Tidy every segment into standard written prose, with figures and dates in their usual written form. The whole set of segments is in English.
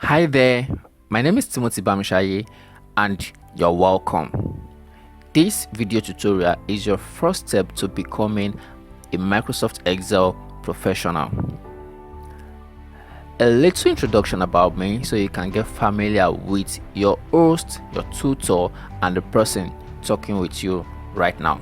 Hi there, my name is Timothy Bamishaye and you're welcome. This video tutorial is your first step to becoming a Microsoft Excel professional. A little introduction about me so you can get familiar with your host, your tutor, and the person talking with you right now.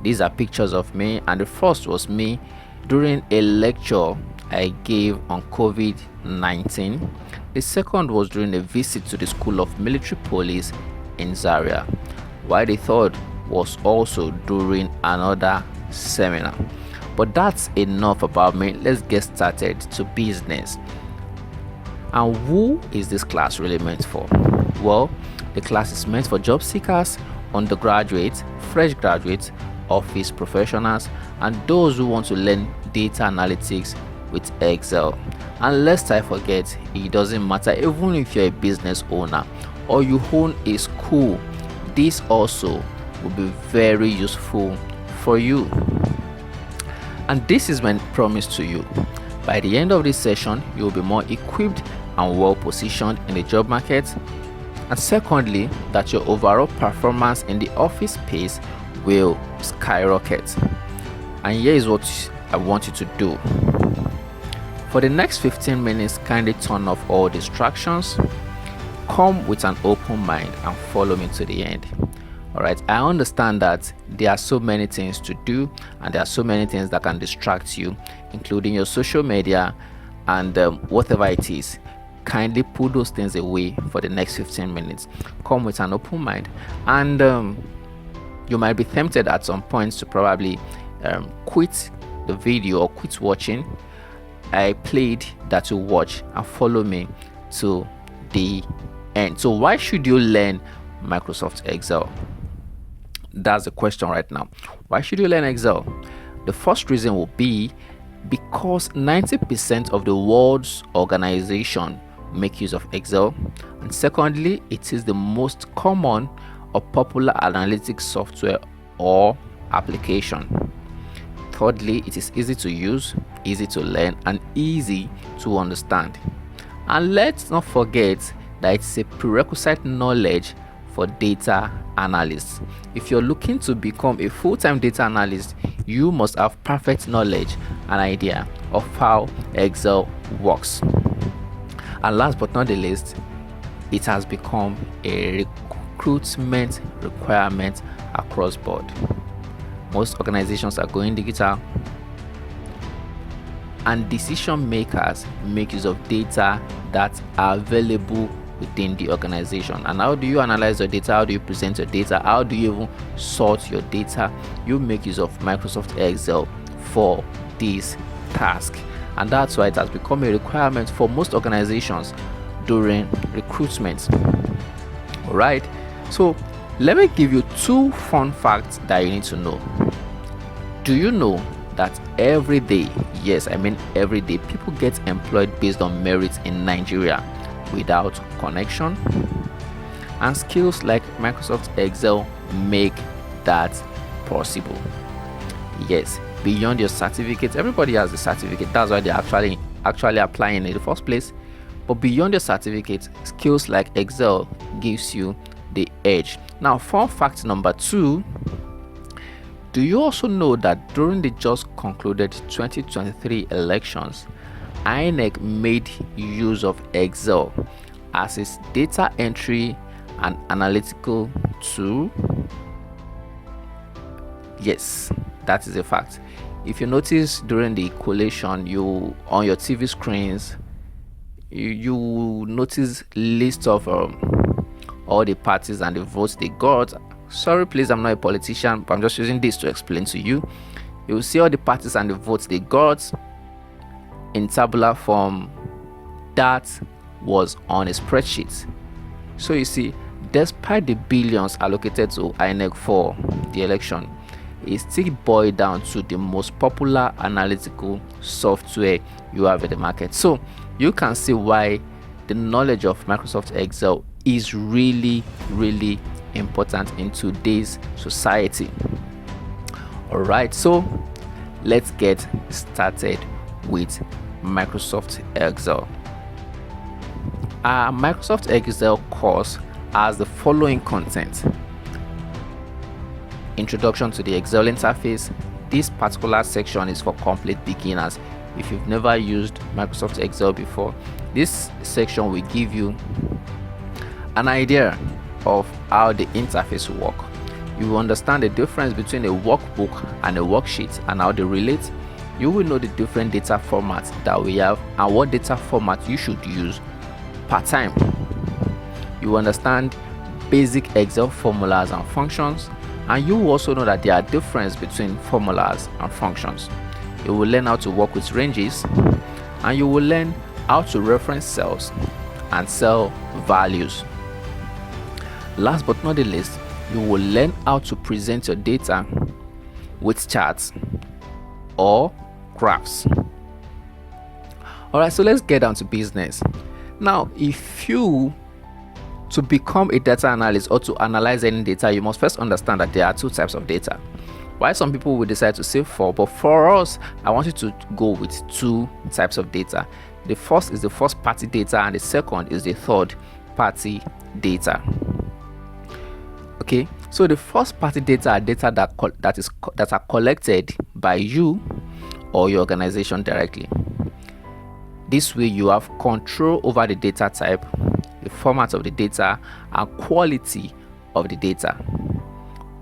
These are pictures of me, and the first was me during a lecture I gave on COVID-19. The second was during a visit to the School of Military Police in Zaria, while the third was also during another seminar. But that's enough about me. Let's get started to business. And who is this class really meant for? Well, the class is meant for job seekers, undergraduates, fresh graduates, office professionals, and those who want to learn data analytics with Excel. And lest I forget, it doesn't matter even if you're a business owner or you own a school, this also will be very useful for you. And this is my promise to you. By the end of this session, you'll be more equipped and well positioned in the job market. And secondly, that your overall performance in the office space will skyrocket. And here is what I want you to do. For the next 15 minutes, kindly turn off all distractions. Come with an open mind and follow me to the end. Alright, I understand that there are so many things to do and there are so many things that can distract you, including your social media and whatever it is. Kindly put those things away for the next 15 minutes. Come with an open mind, and you might be tempted at some points to probably quit the video or quit watching. I played that you watch and follow me to the end. So why should you learn Microsoft Excel? That's the question right now. Why should you learn Excel? The first reason will be because 90% of the world's organization make use of Excel, and secondly, it is the most common or popular analytics software or application. Thirdly, it is easy to use, easy to learn, and easy to understand. And let's not forget that it's a prerequisite knowledge for data analysts. If you're looking to become a full-time data analyst, you must have perfect knowledge and idea of how Excel works. And last but not the least, it has become a recruitment requirement across board. Most organizations are going digital, and decision makers make use of data that are available within the organization. And how do you analyze your data? How do you present your data? How do you even sort your data? You make use of Microsoft Excel for this task. And that's why it has become a requirement for most organizations during recruitment. All right, so let me give you two fun facts that you need to know. Do you know that every day, yes, I mean every day, people get employed based on merit in Nigeria without connection? And skills like Microsoft Excel make that possible. Yes, beyond your certificate, everybody has a certificate, that's why they're actually applying in the first place. But beyond your certificate, skills like Excel gives you the edge. Now, fun fact number 2, do you also know that during the just concluded 2023 elections, INEC made use of Excel as its data entry and analytical tool? Yes, that is a fact. If you notice during the collation, you on your TV screens, you notice list of all the parties and the votes they got. Sorry, please, I'm not a politician, but I'm just using this to explain to you. You will see all the parties and the votes they got in tabular form. That was on a spreadsheet. So you see, despite the billions allocated to INEC for the election, it still boiled down to the most popular analytical software you have in the market. So you can see why the knowledge of Microsoft Excel is really important in today's society. All right, so let's get started with Microsoft Excel. Our Microsoft Excel course has the following content: introduction to the Excel interface. This particular section is for complete beginners. If you've never used Microsoft Excel before, this section will give you an idea of how the interface will work. You will understand the difference between a workbook and a worksheet and how they relate. You will know the different data formats that we have and what data format you should use per time. You will understand basic Excel formulas and functions, and you will also know that there are differences between formulas and functions. You will learn how to work with ranges, and you will learn how to reference cells and cell values. Last but not the least, you will learn how to present your data with charts or graphs. Alright, so let's get down to business. Now, if you to become a data analyst or to analyze any data, you must first understand that there are two types of data. Why some people will decide to say four, but for us, I want you to go with two types of data. The first is the first party data, and the second is the third party data. Okay, so the first party data are data that are collected by you or your organization directly. This way you have control over the data type, the format of the data, and quality of the data.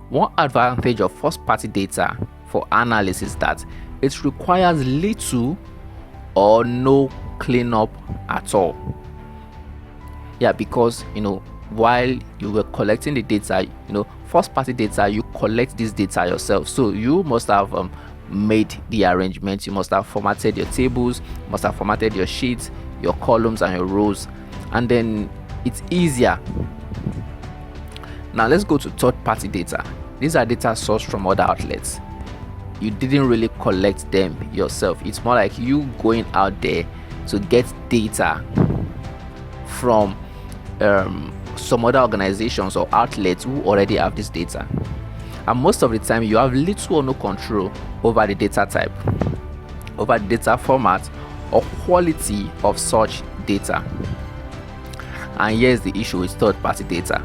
One advantage of first party data for analysis is that it requires little or no cleanup at all. Yeah, because while you were collecting the data, first party data, you collect this data yourself, so you must have made the arrangements, you must have formatted your tables, you must have formatted your sheets, your columns and your rows, and then it's easier. Now let's go to third party data. These are data sourced from other outlets. You didn't really collect them yourself. It's more like you going out there to get data from some other organizations or outlets who already have this data, and most of the time you have little or no control over the data type, over the data format, or quality of such data. And here's the issue with third party data: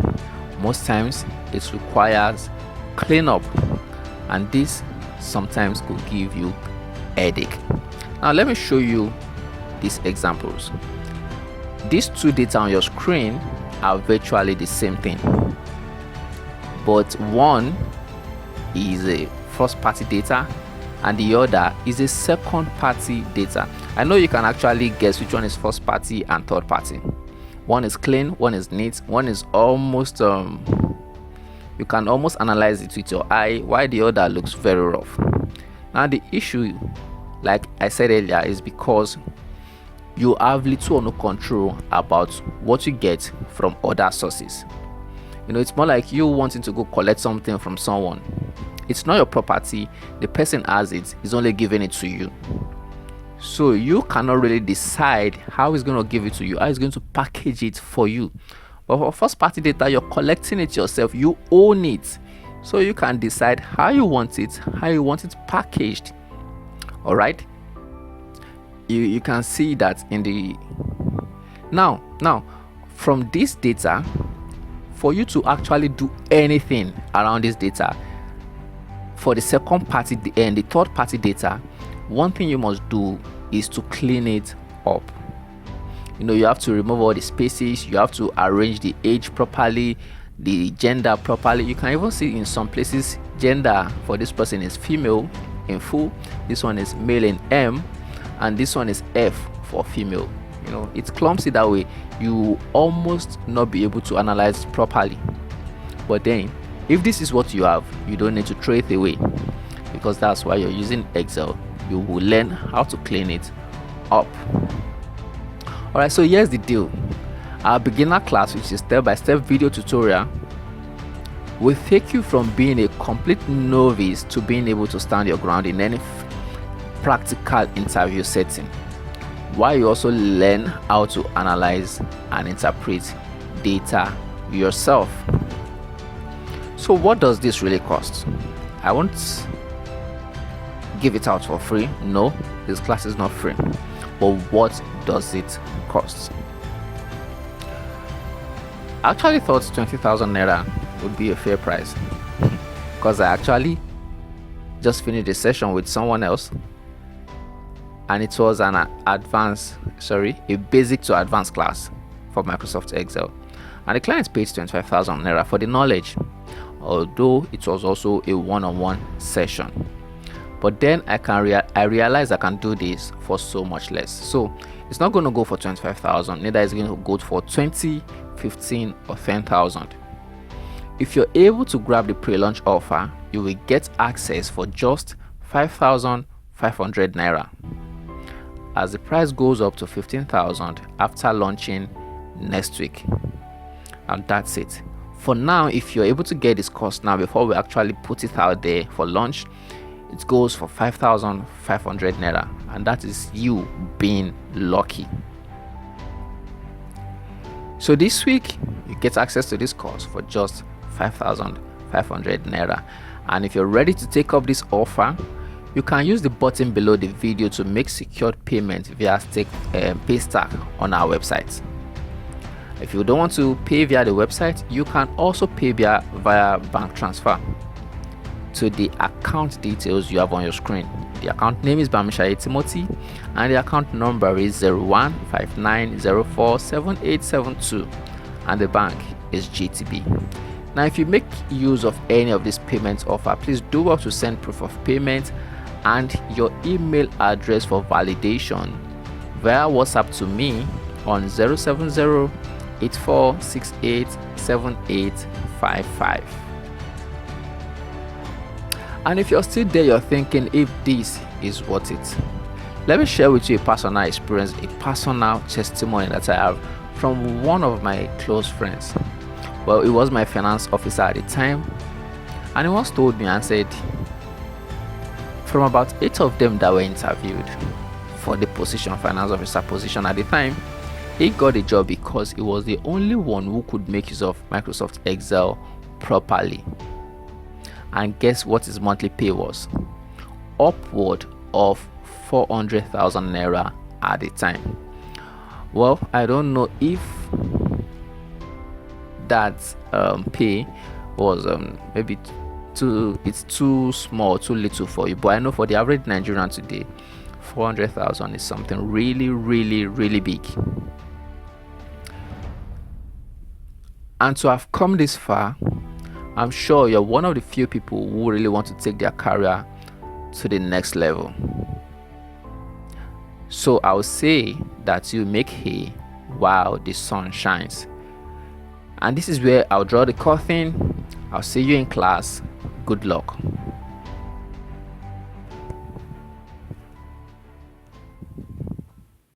most times it requires cleanup, and this sometimes could give you headache. Now let me show you these examples. These two data on your screen are virtually the same thing, but one is a first party data and the other is a second party data. I know you can actually guess which one is first party and third party. One is clean, one is neat, one is almost you can almost analyze it with your eye, while the other looks very rough. Now the issue, like I said earlier, is because you have little or no control about what you get from other sources. It's more like you wanting to go collect something from someone. It's not your property, the person has it, is only giving it to you. So you cannot really decide how he's going to give it to you, how he's going to package it for you. But for first party data, you're collecting it yourself, you own it. So you can decide how you want it packaged. All right. You can see that in the now from this data, for you to actually do anything around this data, for the second party and the third party data, one thing you must do is to clean it up. You have to remove all the spaces, you have to arrange the age properly, the gender properly. You can even see in some places gender for this person is female in full, this one is male in M, and this one is F for female. It's clumsy that way. You almost not be able to analyze properly. But then if this is what you have, you don't need to throw it away, because that's why you're using Excel. You will learn how to clean it up. Alright, so here's the deal. Our beginner class, which is step-by-step video tutorial, will take you from being a complete novice to being able to stand your ground in any practical interview setting, while you also learn how to analyze and interpret data yourself. So what does this really cost? I won't give it out for free. No, this class is not free. But what does it cost? I actually thought 20,000 naira would be a fair price because I actually just finished a session with someone else, and it was an a basic to advanced class for Microsoft Excel, and the client paid 25,000 naira for the knowledge, although it was also a one-on-one session. But then I realized I can do this for so much less. So it's not going to go for 25,000, neither is it going to go for 20, 15 or 10,000. If you're able to grab the pre-launch offer, you will get access for just 5,500 naira. As the price goes up to 15,000 after launching next week. And that's it. For now, if you're able to get this course now before we actually put it out there for launch, it goes for 5,500 naira, and that is you being lucky. So this week you get access to this course for just 5,500 naira, and if you're ready to take up this offer, you can use the button below the video to make secured payment via Paystack on our website. If you don't want to pay via the website, you can also pay via bank transfer to the account details you have on your screen. The account name is Bamishaye Timothy, and the account number is 0159047872, and the bank is GTB. Now, if you make use of any of these payment offer, please do well to send proof of payment and your email address for validation via WhatsApp to me on 070-8468-7855. And if you're still there, you're thinking if this is worth it, let me share with you a personal experience, a personal testimony that I have from one of my close friends. Well, it was my finance officer at the time, and he once told me and said, from about 8 of them that were interviewed for the position, finance officer position at the time, he got a job because he was the only one who could make use of Microsoft Excel properly. And guess what his monthly pay was? Upward of 400,000 naira at the time. Well, I don't know if that pay was maybe it's too small, too little for you, but I know for the average Nigerian today, 400,000 is something really, really, really big. And to have come this far, I'm sure you're one of the few people who really want to take their career to the next level. So I'll say that you make hay while the sun shines. And this is where I'll draw the curtain. I'll see you in class. Good luck.